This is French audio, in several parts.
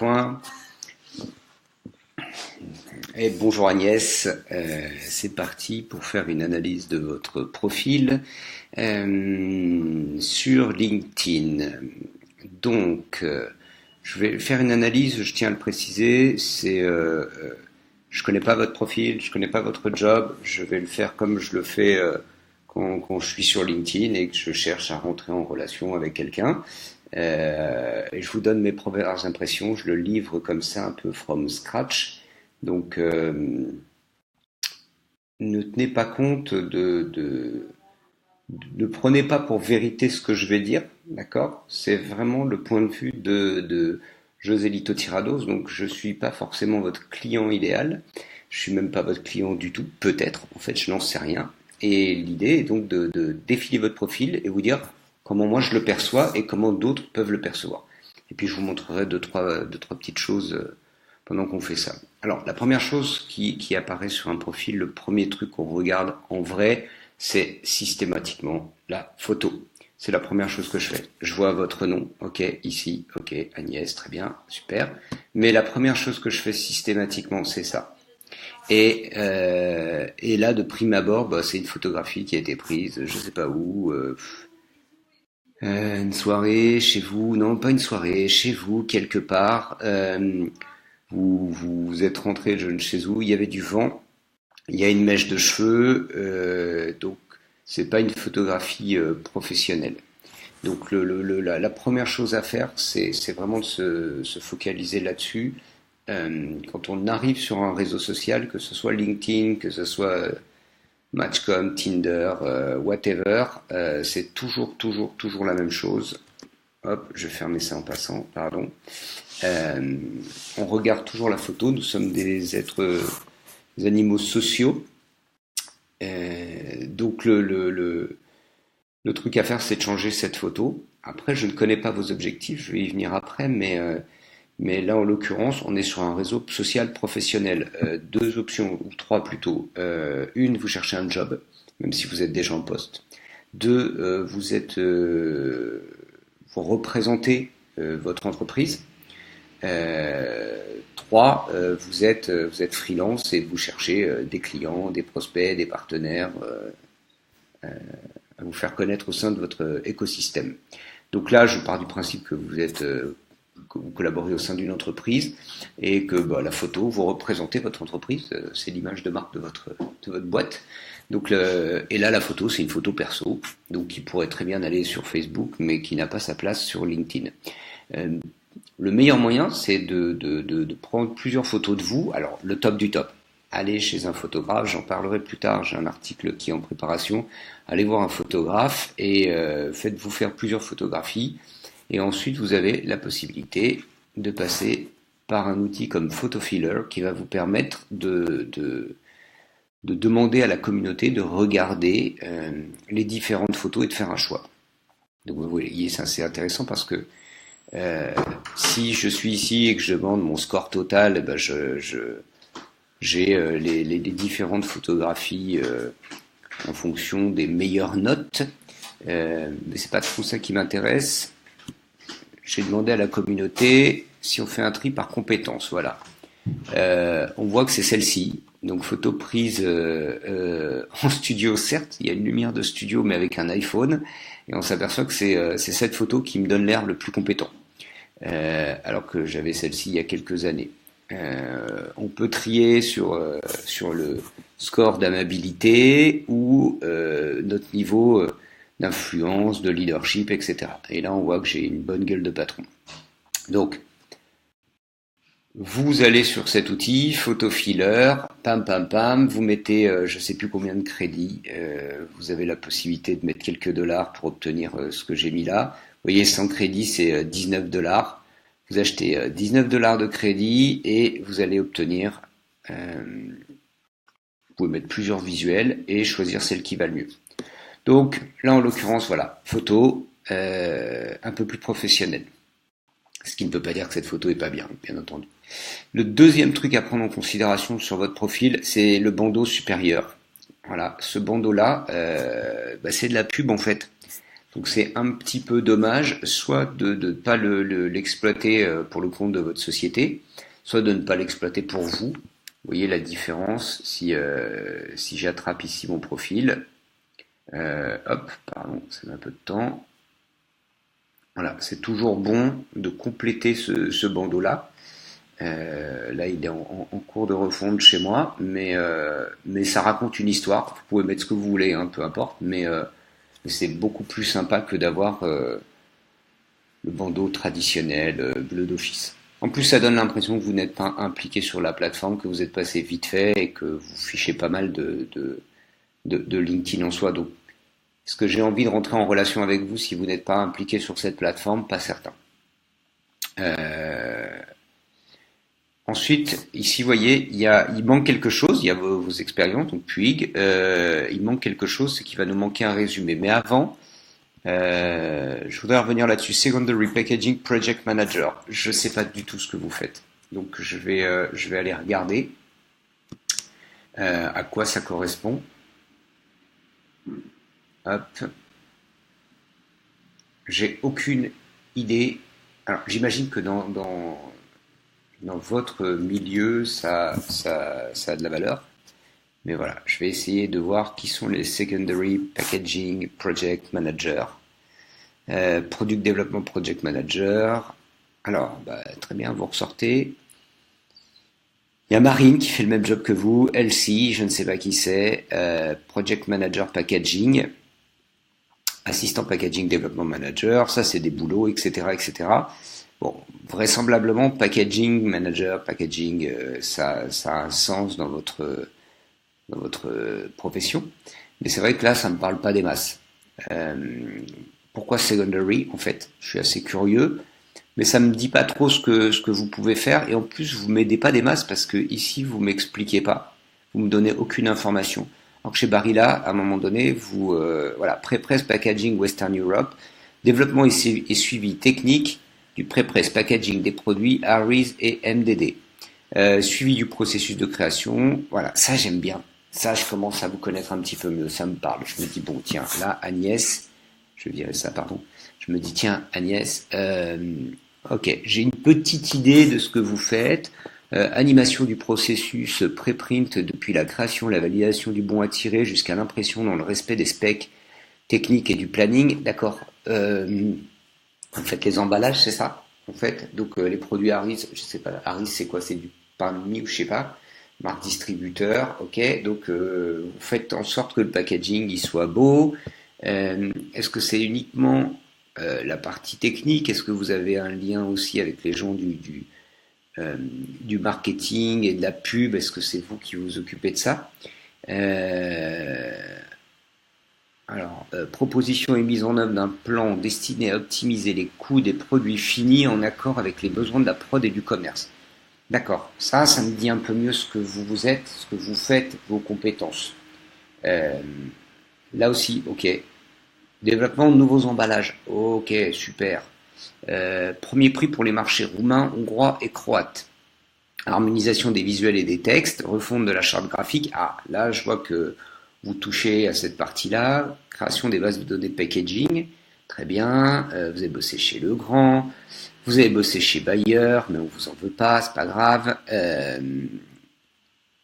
Point. Et bonjour Agnès, c'est parti pour faire une analyse de votre profil sur LinkedIn. Donc, je vais faire une analyse, je tiens à le préciser, je connais pas votre profil, je connais pas votre job, je vais le faire comme je le fais quand je suis sur LinkedIn et que je cherche à rentrer en relation avec quelqu'un. Et je vous donne mes premières impressions, je le livre comme ça un peu from scratch. Donc, ne tenez pas compte ne prenez pas pour vérité ce que je vais dire, d'accord? C'est vraiment le point de vue de José Lito Tirados, donc je suis pas forcément votre client idéal, je suis même pas votre client du tout, peut-être, en fait je n'en sais rien. Et l'idée est donc de défiler votre profil et vous dire comment moi je le perçois et comment d'autres peuvent le percevoir. Et puis je vous montrerai deux, trois petites choses pendant qu'on fait ça. Alors, la première chose qui apparaît sur un profil, le premier truc qu'on regarde en vrai, c'est systématiquement la photo. C'est la première chose que je fais. Je vois votre nom, ok, ici, ok, Agnès, très bien, super. Mais la première chose que je fais systématiquement, c'est ça. Et là, de prime abord, bah, c'est une photographie qui a été prise, je sais pas où, une soirée chez vous, non, pas une soirée, chez vous, quelque part. Vous êtes rentré de chez vous, il y avait du vent, il y a une mèche de cheveux, donc c'est pas une photographie professionnelle. Donc la première chose à faire, c'est vraiment de se focaliser là-dessus. Quand on arrive sur un réseau social, que ce soit LinkedIn, que ce soit Matchcom, Tinder, whatever, c'est toujours la même chose. Hop, je vais fermer ça en passant, pardon. Euh, on regarde toujours la photo, nous sommes des animaux sociaux. Donc le truc à faire, c'est de changer cette photo. Après, je ne connais pas vos objectifs, je vais y venir après, mais là, en l'occurrence, on est sur un réseau social professionnel. Deux options, ou trois plutôt. Une, vous cherchez un job, même si vous êtes déjà en poste. Deux, vous représentez votre entreprise. 3, vous êtes freelance et vous cherchez des clients, des prospects, des partenaires à vous faire connaître au sein de votre écosystème. Donc là, je pars du principe que que vous collaborez au sein d'une entreprise et que bah, la photo, vous représentez votre entreprise, c'est l'image de marque de votre boîte. Donc et là, la photo, c'est une photo perso, donc qui pourrait très bien aller sur Facebook, mais qui n'a pas sa place sur LinkedIn. Euh, le meilleur moyen, c'est de prendre plusieurs photos de vous. Alors, le top du top. Allez chez un photographe, j'en parlerai plus tard, j'ai un article qui est en préparation. Allez voir un photographe et faites-vous faire plusieurs photographies. Et ensuite, vous avez la possibilité de passer par un outil comme PhotoFiller qui va vous permettre de demander à la communauté de regarder les différentes photos et de faire un choix. Donc vous voyez, ça c'est intéressant parce que si je suis ici et que je demande mon score total, eh ben j'ai les différentes photographies en fonction des meilleures notes. Mais c'est pas trop ça qui m'intéresse. J'ai demandé à la communauté si on fait un tri par compétence. Voilà. On voit que c'est celle-ci. Donc photo prise en studio, certes, il y a une lumière de studio, mais avec un iPhone, et on s'aperçoit que c'est cette photo qui me donne l'air le plus compétent. Alors que j'avais celle-ci il y a quelques années. On peut trier sur le score d'amabilité ou notre niveau d'influence, de leadership, etc. Et là, on voit que j'ai une bonne gueule de patron. Donc, vous allez sur cet outil, PhotoFiller, pam pam pam, vous mettez je sais plus combien de crédits, vous avez la possibilité de mettre quelques dollars pour obtenir ce que j'ai mis là. Vous voyez, 100 crédits, c'est 19 dollars. Vous achetez 19 dollars de crédit et vous allez obtenir, vous pouvez mettre plusieurs visuels et choisir celle qui va le mieux. Donc là, en l'occurrence, voilà, photo un peu plus professionnelle. Ce qui ne peut pas dire que cette photo est pas bien, bien entendu. Le deuxième truc à prendre en considération sur votre profil, c'est le bandeau supérieur. Voilà, ce bandeau-là, c'est de la pub en fait. Donc c'est un petit peu dommage, soit de ne pas l'exploiter pour le compte de votre société, soit de ne pas l'exploiter pour vous. Vous voyez la différence si j'attrape ici mon profil. Hop, pardon, ça met un peu de temps. Voilà, c'est toujours bon de compléter ce bandeau-là. Là, il est en cours de refonte chez moi, mais ça raconte une histoire. Vous pouvez mettre ce que vous voulez, hein, peu importe, mais c'est beaucoup plus sympa que d'avoir le bandeau traditionnel bleu d'office. En plus, ça donne l'impression que vous n'êtes pas impliqué sur la plateforme, que vous êtes passé vite fait et que vous fichez pas mal de LinkedIn en soi. Donc, est-ce que j'ai envie de rentrer en relation avec vous si vous n'êtes pas impliqué sur cette plateforme? Pas certain. Euh, Ensuite, ici, vous voyez, il manque quelque chose. Il y a vos expériences, donc Puig. Il manque quelque chose, c'est qu'il va nous manquer un résumé. Mais avant, je voudrais revenir là-dessus. Secondary Packaging Project Manager. Je ne sais pas du tout ce que vous faites. Donc, je vais aller regarder à quoi ça correspond. Hop. J'ai aucune idée. Alors, j'imagine que dans votre milieu, ça a de la valeur. Mais voilà, je vais essayer de voir qui sont les Secondary Packaging Project Managers. Product Development Project Manager. Alors, très bien, vous ressortez. Il y a Marine qui fait le même job que vous. Elsie, je ne sais pas qui c'est. Project Manager Packaging. Assistant Packaging Development Manager. Ça, c'est des boulots, etc., etc. Bon, vraisemblablement, Packaging Manager, Packaging, ça a un sens dans votre profession. Mais c'est vrai que là, ça me parle pas des masses. Pourquoi secondary? En fait, je suis assez curieux, mais ça me dit pas trop ce que vous pouvez faire. Et en plus, vous m'aidez pas des masses parce que ici, vous m'expliquez pas, vous me donnez aucune information. Alors que chez Barilla, à un moment donné, voilà, pré-press packaging Western Europe, développement et suivi technique du pré-press packaging des produits Harris et MDD. Suivi du processus de création, voilà, ça j'aime bien. Ça, je commence à vous connaître un petit peu mieux, ça me parle. Je me dis, bon, tiens, là, Agnès, je vais virer ça, pardon. Je me dis, tiens, Agnès, ok, j'ai une petite idée de ce que vous faites. Animation du processus pré-print depuis la création, la validation du bon à tirer jusqu'à l'impression dans le respect des specs techniques et du planning. D'accord. En fait, les emballages, c'est ça, en fait. Donc, les produits Harris, je sais pas, Harris, c'est quoi? C'est du pain de mie ou je sais pas. Marque distributeur, ok. Donc, vous faites en sorte que le packaging, il soit beau. Est-ce que c'est uniquement la partie technique? Est-ce que vous avez un lien aussi avec les gens du marketing et de la pub? Est-ce que c'est vous qui vous occupez de ça? Proposition et mise en œuvre d'un plan destiné à optimiser les coûts des produits finis en accord avec les besoins de la prod et du commerce. D'accord, ça me dit un peu mieux ce que vous êtes, ce que vous faites, vos compétences. Là aussi, ok. Développement de nouveaux emballages. Ok, super. Premier prix pour les marchés roumains, hongrois et croates. Harmonisation des visuels et des textes, refonte de la charte graphique. Ah, là, je vois que vous touchez à cette partie-là. Création des bases de données de packaging. Très bien. Vous avez bossé chez Legrand. Vous avez bossé chez Bayer, mais on vous en veut pas, c'est pas grave.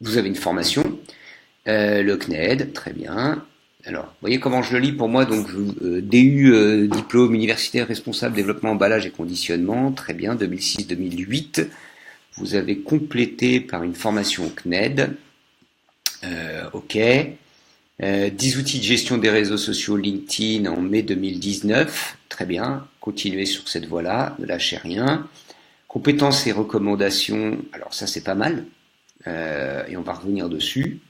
Vous avez une formation. Le CNED, très bien. Alors, vous voyez comment je le lis pour moi, donc DU, diplôme universitaire responsable développement emballage et conditionnement, très bien, 2006-2008. Vous avez complété par une formation CNED, ok. 10 outils de gestion des réseaux sociaux LinkedIn en mai 2019, très bien, continuez sur cette voie-là, ne lâchez rien. Compétences et recommandations, alors ça c'est pas mal, et on va revenir dessus.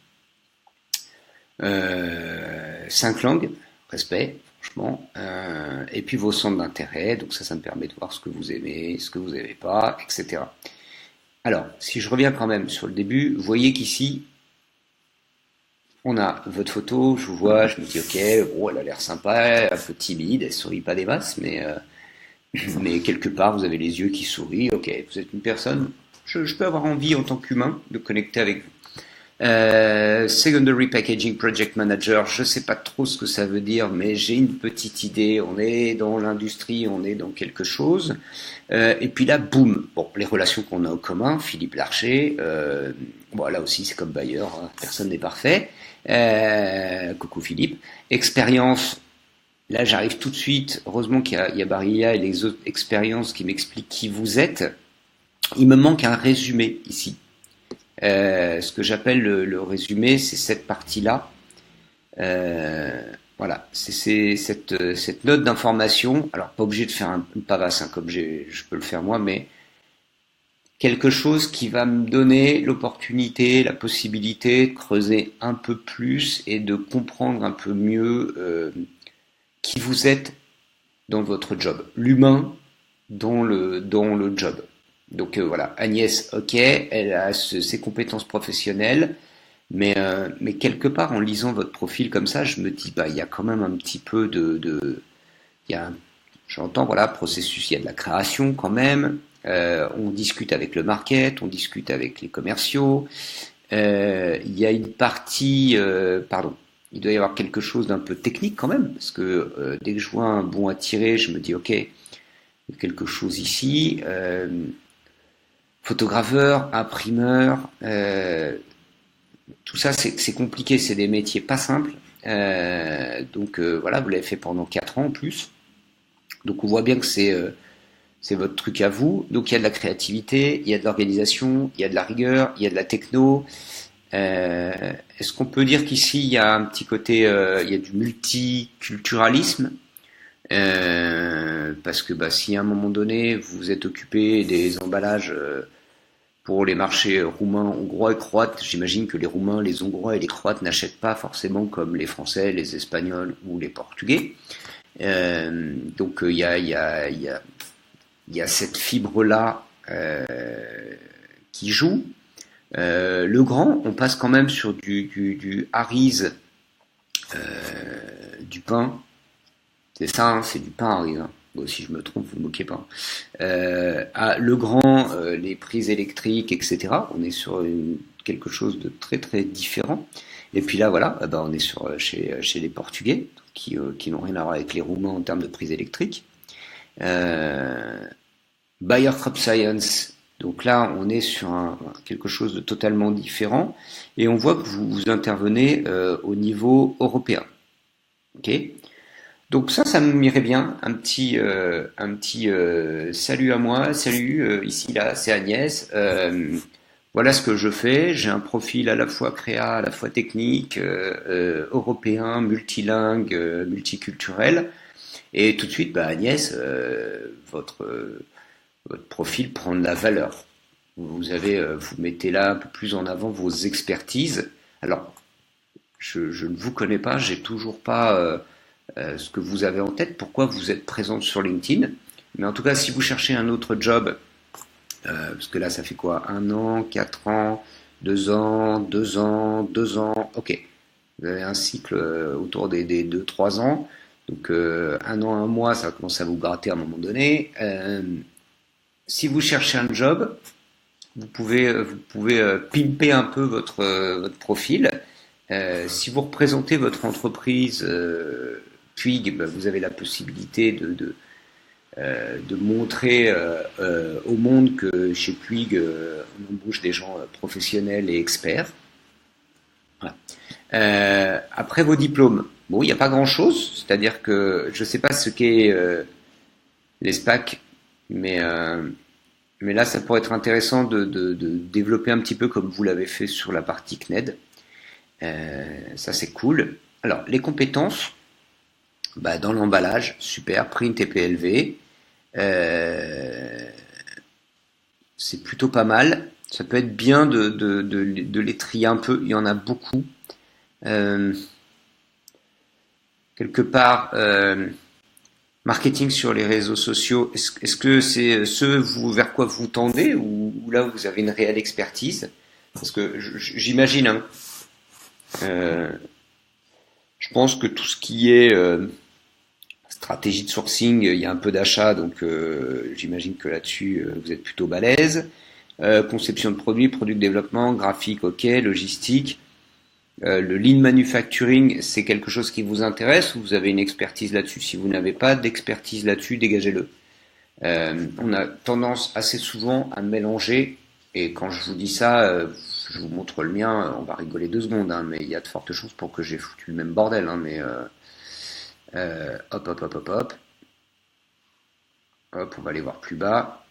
5 langues, respect, franchement, et puis vos centres d'intérêt, donc ça me permet de voir ce que vous aimez, ce que vous n'aimez pas, etc. Alors, si je reviens quand même sur le début, vous voyez qu'ici, on a votre photo, je vous vois, je me dis ok, bon, elle a l'air sympa, un peu timide, elle sourit pas des masses, mais quelque part vous avez les yeux qui sourient, ok, vous êtes une personne, je peux avoir envie en tant qu'humain de connecter avec vous. Secondary Packaging Project Manager, je sais pas trop ce que ça veut dire, mais j'ai une petite idée. On est dans l'industrie, on est dans quelque chose. Et puis là, boum. Bon, les relations qu'on a en commun, Philippe Larcher. Bon, là aussi, c'est comme Bayer, hein, personne n'est parfait. Coucou Philippe. Expérience. Là, j'arrive tout de suite. Heureusement qu'il y a Barilla et les autres expériences qui m'expliquent qui vous êtes. Il me manque un résumé ici. Ce que j'appelle le résumé, c'est cette partie-là. Voilà, c'est cette note d'information. Alors, pas obligé de faire une pavasse, hein, comme je peux le faire moi, mais quelque chose qui va me donner l'opportunité, la possibilité de creuser un peu plus et de comprendre un peu mieux qui vous êtes dans votre job, l'humain dans le job. Donc voilà, Agnès, ok, elle a ses compétences professionnelles, mais quelque part en lisant votre profil comme ça, je me dis bah il y a quand même un petit peu il y a, j'entends voilà processus, il y a de la création quand même. On discute avec le market, on discute avec les commerciaux. Il y a une partie, pardon, il doit y avoir quelque chose d'un peu technique quand même, parce que dès que je vois un bon à tirer, je me dis ok, il y a quelque chose ici. Photographeur, imprimeur, tout ça c'est compliqué, c'est des métiers pas simples. Donc voilà, vous l'avez fait pendant 4 ans en plus. Donc on voit bien que c'est votre truc à vous. Donc il y a de la créativité, il y a de l'organisation, il y a de la rigueur, il y a de la techno. Est-ce qu'on peut dire qu'ici il y a un petit côté, il y a du multiculturalisme? Parce que bah, si à un moment donné vous vous êtes occupé des emballages pour les marchés roumains, hongrois et croates, j'imagine que les Roumains, les Hongrois et les Croates n'achètent pas forcément comme les Français, les Espagnols ou les Portugais. Donc il y a cette fibre-là qui joue. Le grand, on passe quand même sur du Harry's, du pain. C'est ça, hein, c'est du pain Harry's. Hein. Bon, si je me trompe, vous ne moquez pas. Le grand, les prises électriques, etc. On est sur quelque chose de très très différent. Et puis là, voilà, ben, on est chez les Portugais, qui n'ont rien à voir avec les Roumains en termes de prises électriques. Bayer Crop Science, donc là, on est sur quelque chose de totalement différent. Et on voit que vous intervenez au niveau européen. Ok. Donc ça m'irait bien. Un petit salut à moi, salut ici là, c'est Agnès. Voilà ce que je fais. J'ai un profil à la fois créa, à la fois technique, européen, multilingue, multiculturel. Et tout de suite, bah, Agnès, votre profil prend de la valeur. Vous mettez là un peu plus en avant vos expertises. Alors, je ne vous connais pas, j'ai toujours pas ce que vous avez en tête, pourquoi vous êtes présente sur LinkedIn. Mais en tout cas, si vous cherchez un autre job, parce que là, ça fait quoi? 1 an, 4 ans, 2 ans, 2 ans, 2 ans. Ok, vous avez un cycle autour des 2-3 ans. Donc 1 an, 1 mois, ça commence à vous gratter à un moment donné. Si vous cherchez un job, vous pouvez pimper un peu votre profil. Si vous représentez votre entreprise Puig, bah, vous avez la possibilité de montrer au monde que chez Puig, on embauche des gens professionnels et experts. Voilà. Après vos diplômes, bon, il n'y a pas grand-chose, c'est-à-dire que je ne sais pas ce qu'est les SPAC, mais là, ça pourrait être intéressant de développer un petit peu comme vous l'avez fait sur la partie CNED. Ça, c'est cool. Alors, les compétences, bah, dans l'emballage, super, print et PLV. C'est plutôt pas mal. Ça peut être bien de les trier un peu. Il y en a beaucoup. Euh, Quelque part, marketing sur les réseaux sociaux, est-ce que c'est vers quoi vous tendez ou là vous avez une réelle expertise? Parce que j'imagine, hein, euh, je pense que tout ce qui est stratégie de sourcing, il y a un peu d'achat, donc j'imagine que là-dessus vous êtes plutôt balèze. conception de produits, produit de développement, graphique, ok, logistique. Le lean manufacturing, c'est quelque chose qui vous intéresse ou vous avez une expertise là-dessus? Si vous n'avez pas d'expertise là-dessus, dégagez-le. On a tendance assez souvent à mélanger, et quand je vous dis ça, je vous montre le mien, on va rigoler 2 secondes, hein, mais il y a de fortes chances pour que j'ai foutu le même bordel, hein, mais hop, hop, hop, hop, hop, hop, on va aller voir plus bas.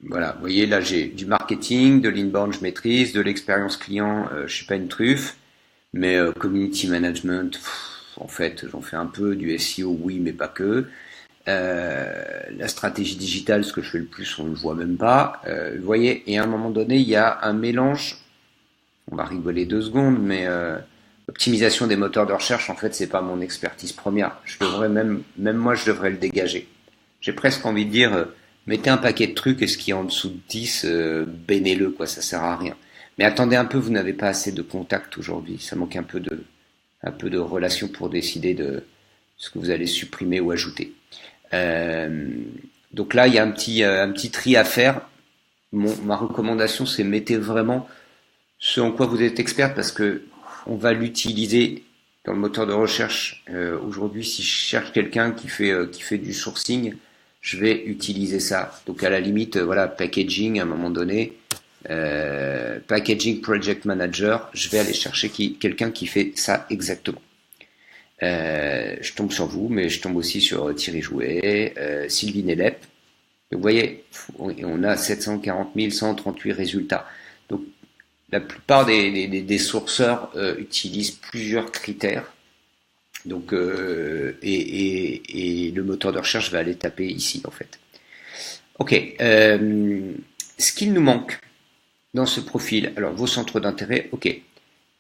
Voilà, vous voyez, là j'ai du marketing, de l'inbound je maîtrise, de l'expérience client, je suis pas une truffe, mais community management, en fait j'en fais un peu, du SEO oui mais pas que. La stratégie digitale, ce que je fais le plus, on ne le voit même pas. Vous voyez, et à un moment donné, il y a un mélange, on va rigoler 2 secondes, mais optimisation des moteurs de recherche, en fait, c'est pas mon expertise première. Je devrais même moi, je devrais le dégager. J'ai presque envie de dire, mettez un paquet de trucs et ce qui est en dessous de 10, bénez-le, quoi, ça sert à rien. Mais attendez un peu, vous n'avez pas assez de contact aujourd'hui. Ça manque un peu de relation pour décider de ce que vous allez supprimer ou ajouter. Euh, donc là, il y a un petit tri à faire. Ma recommandation, c'est mettez vraiment ce en quoi vous êtes expert parce que on va l'utiliser dans le moteur de recherche. Aujourd'hui, si je cherche quelqu'un qui fait du sourcing, je vais utiliser ça. Donc à la limite, voilà, packaging à un moment donné, packaging project manager, je vais aller chercher quelqu'un qui fait ça exactement. Je tombe sur vous, mais je tombe aussi sur Thierry Jouet, Sylvie Nelep. Vous voyez, on a 740 138 résultats. Donc la plupart des sourceurs utilisent plusieurs critères. Donc et le moteur de recherche va aller taper ici en fait. Ok. Ce qu'il nous manque dans ce profil, alors vos centres d'intérêt, ok.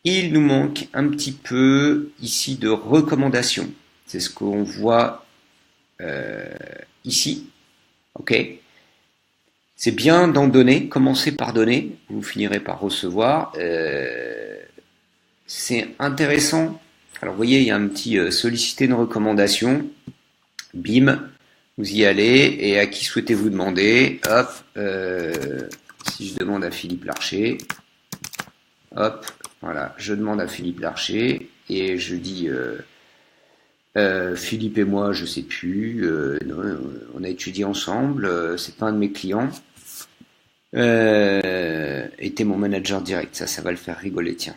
Il nous manque un petit peu ici de recommandations. C'est ce qu'on voit ici. Ok. C'est bien d'en donner. Commencez par donner. Vous finirez par recevoir. C'est intéressant. Alors vous voyez, il y a un petit solliciter une recommandation. Bim. Vous y allez. Et à qui souhaitez-vous demander? Hop. Si je demande à Philippe Larcher. Hop. Voilà, je demande à Philippe Larcher et je dis Philippe et moi, je sais plus, non, on a étudié ensemble, c'est pas un de mes clients, était mon manager direct, ça va le faire rigoler, tiens.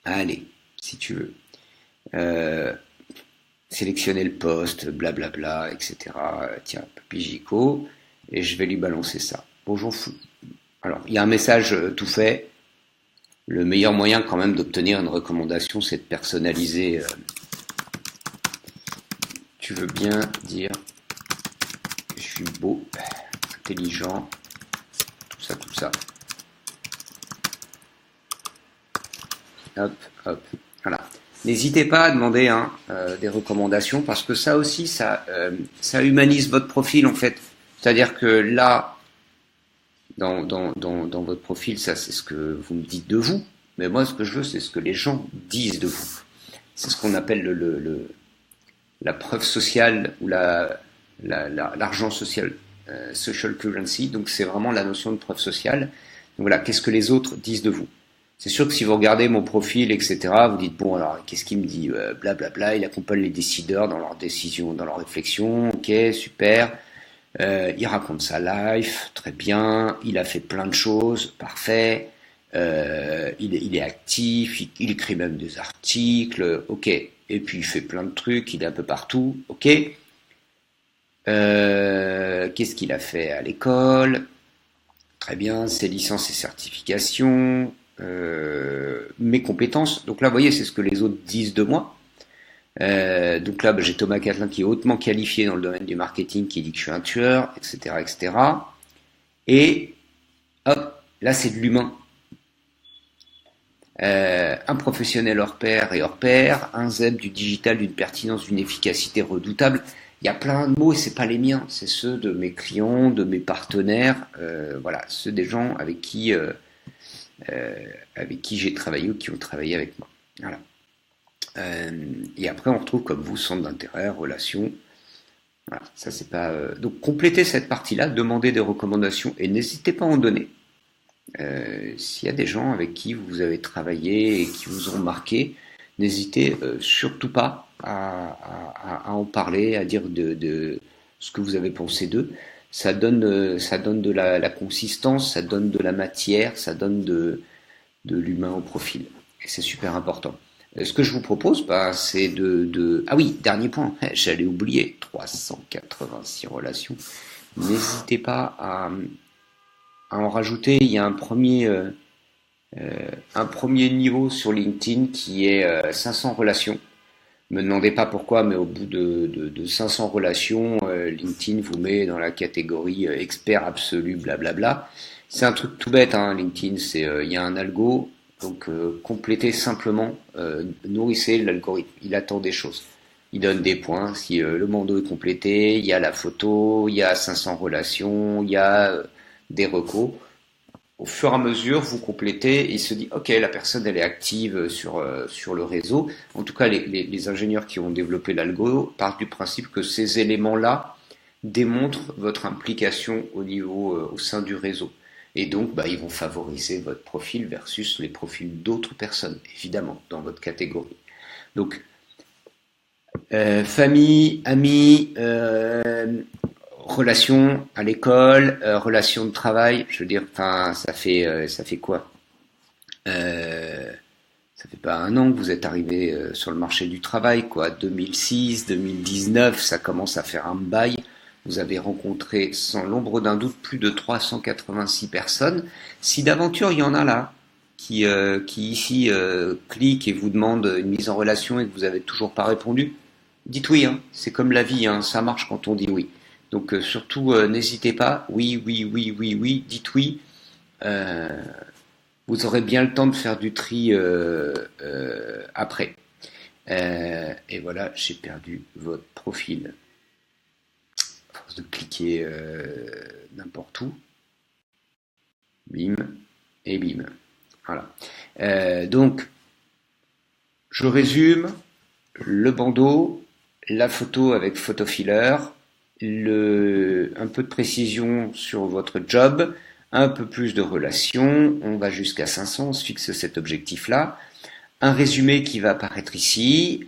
Allez, si tu veux. Euh, Sélectionner le poste, blablabla, etc. Tiens, Papy Gico, et je vais lui balancer ça. Bonjour. Alors, il y a un message tout fait. Le meilleur moyen quand même d'obtenir une recommandation, c'est de personnaliser. Tu veux bien dire que je suis beau, intelligent, tout ça, tout ça. Hop, hop, voilà. N'hésitez pas à demander des recommandations parce que ça aussi, ça humanise votre profil en fait. C'est-à-dire que là, dans votre profil, ça c'est ce que vous me dites de vous, mais moi ce que je veux c'est ce que les gens disent de vous. C'est ce qu'on appelle la preuve sociale ou l'argent social, social currency, donc c'est vraiment la notion de preuve sociale. Donc voilà, qu'est-ce que les autres disent de vous? C'est sûr que si vous regardez mon profil, etc., vous dites, bon alors, qu'est-ce qu'il me dit? Blablabla, il accompagne les décideurs dans leurs décisions, dans leurs réflexions, ok, super. Il raconte sa life, très bien. Il a fait plein de choses, parfait. Il est actif, il écrit même des articles, ok. Et puis il fait plein de trucs, il est un peu partout, ok. Qu'est-ce qu'il a fait à l'école? Très bien, ses licences et certifications, mes compétences. Donc là, vous voyez, c'est ce que les autres disent de moi. Donc là, j'ai Thomas Catlin qui est hautement qualifié dans le domaine du marketing, qui dit que je suis un tueur, etc., etc. Et hop, là c'est de l'humain. Un professionnel hors pair et hors pair, un zèbre du digital d'une pertinence, d'une efficacité redoutable. Il y a plein de mots et c'est pas les miens, c'est ceux de mes clients, de mes partenaires, voilà, ceux des gens avec qui j'ai travaillé ou qui ont travaillé avec moi. Voilà. Et après, on retrouve comme vous centre d'intérêt, relations. Voilà, ça c'est pas. Donc complétez cette partie-là, demandez des recommandations et n'hésitez pas à en donner. S'il y a des gens avec qui vous avez travaillé et qui vous ont marqué, n'hésitez surtout pas à en parler, à dire de ce que vous avez pensé d'eux. Ça donne de la consistance, ça donne de la matière, ça donne de l'humain au profil. Et c'est super important. Ce que je vous propose, bah, c'est Ah oui, dernier point, j'allais oublier, 386 relations. N'hésitez pas à en rajouter. Il y a un premier niveau sur LinkedIn qui est 500 relations. Me demandez pas pourquoi, mais au bout de 500 relations, LinkedIn vous met dans la catégorie expert absolu, blablabla. C'est un truc tout bête, hein, LinkedIn, il y a un algo, donc complétez simplement, nourrissez l'algorithme, il attend des choses. Il donne des points, si le bandeau est complété, il y a la photo, il y a 500 relations, il y a des recos. Au fur et à mesure, vous complétez, et il se dit, ok, la personne elle est active sur le réseau. En tout cas, les ingénieurs qui ont développé l'algo partent du principe que ces éléments-là démontrent votre implication au sein du réseau. Et donc, bah, ils vont favoriser votre profil versus les profils d'autres personnes, évidemment, dans votre catégorie. Donc, famille, amis, relations à l'école, relations de travail, je veux dire, enfin, ça fait quoi? Euh, Ça fait pas un an que vous êtes arrivé sur le marché du travail, quoi. 2006, 2019, ça commence à faire un bail. Vous avez rencontré sans l'ombre d'un doute plus de 386 personnes. Si d'aventure il y en a là qui ici cliquent et vous demandent une mise en relation et que vous avez toujours pas répondu, dites oui, hein. C'est comme la vie, hein. Ça marche quand on dit oui. Donc surtout n'hésitez pas. Oui, oui, oui, oui, oui. Dites oui. Euh, Vous aurez bien le temps de faire du tri après. Et voilà, j'ai perdu votre profil. À force de cliquer n'importe où. Bim et bim. Voilà. Donc, je résume. Le bandeau, la photo avec photofiller, un peu de précision sur votre job, un peu plus de relations, on va jusqu'à 500, on se fixe cet objectif-là. Un résumé qui va apparaître ici,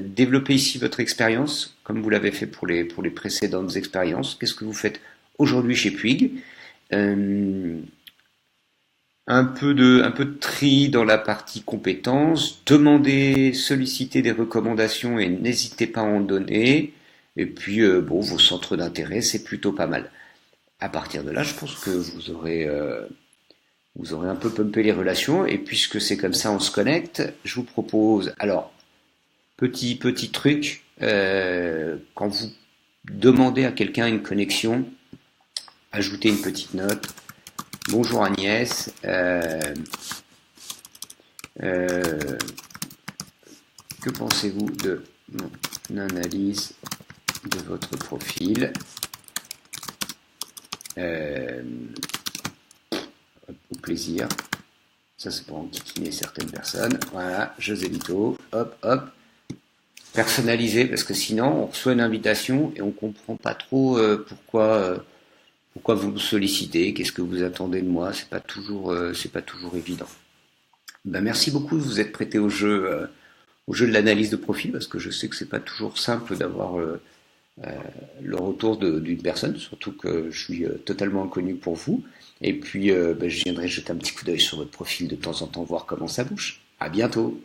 développer ici votre expérience, comme vous l'avez fait pour les précédentes expériences. Qu'est-ce que vous faites aujourd'hui chez Puig? Euh, un peu de tri dans la partie compétences, demandez, sollicitez des recommandations et n'hésitez pas à en donner. Et puis, bon, vos centres d'intérêt, c'est plutôt pas mal. À partir de là, je pense que vous aurez un peu pumpé les relations. Et puisque c'est comme ça, on se connecte. Je vous propose, alors, petit truc, quand vous demandez à quelqu'un une connexion, ajoutez une petite note. Bonjour Agnès. Euh, que pensez-vous de mon analyse de votre profil? Au plaisir. Ça, c'est pour enquiquiner certaines personnes. Voilà, José Lito. Hop, hop. Personnalisé, parce que sinon, on reçoit une invitation et on comprend pas trop pourquoi vous me sollicitez, qu'est-ce que vous attendez de moi. C'est pas toujours évident. Ben, merci beaucoup de vous être prêté au jeu de l'analyse de profil, parce que je sais que c'est pas toujours simple d'avoir le retour d'une personne, surtout que je suis totalement inconnu pour vous. Et puis, ben, je viendrai jeter un petit coup d'œil sur votre profil de temps en temps, voir comment ça bouge. À bientôt.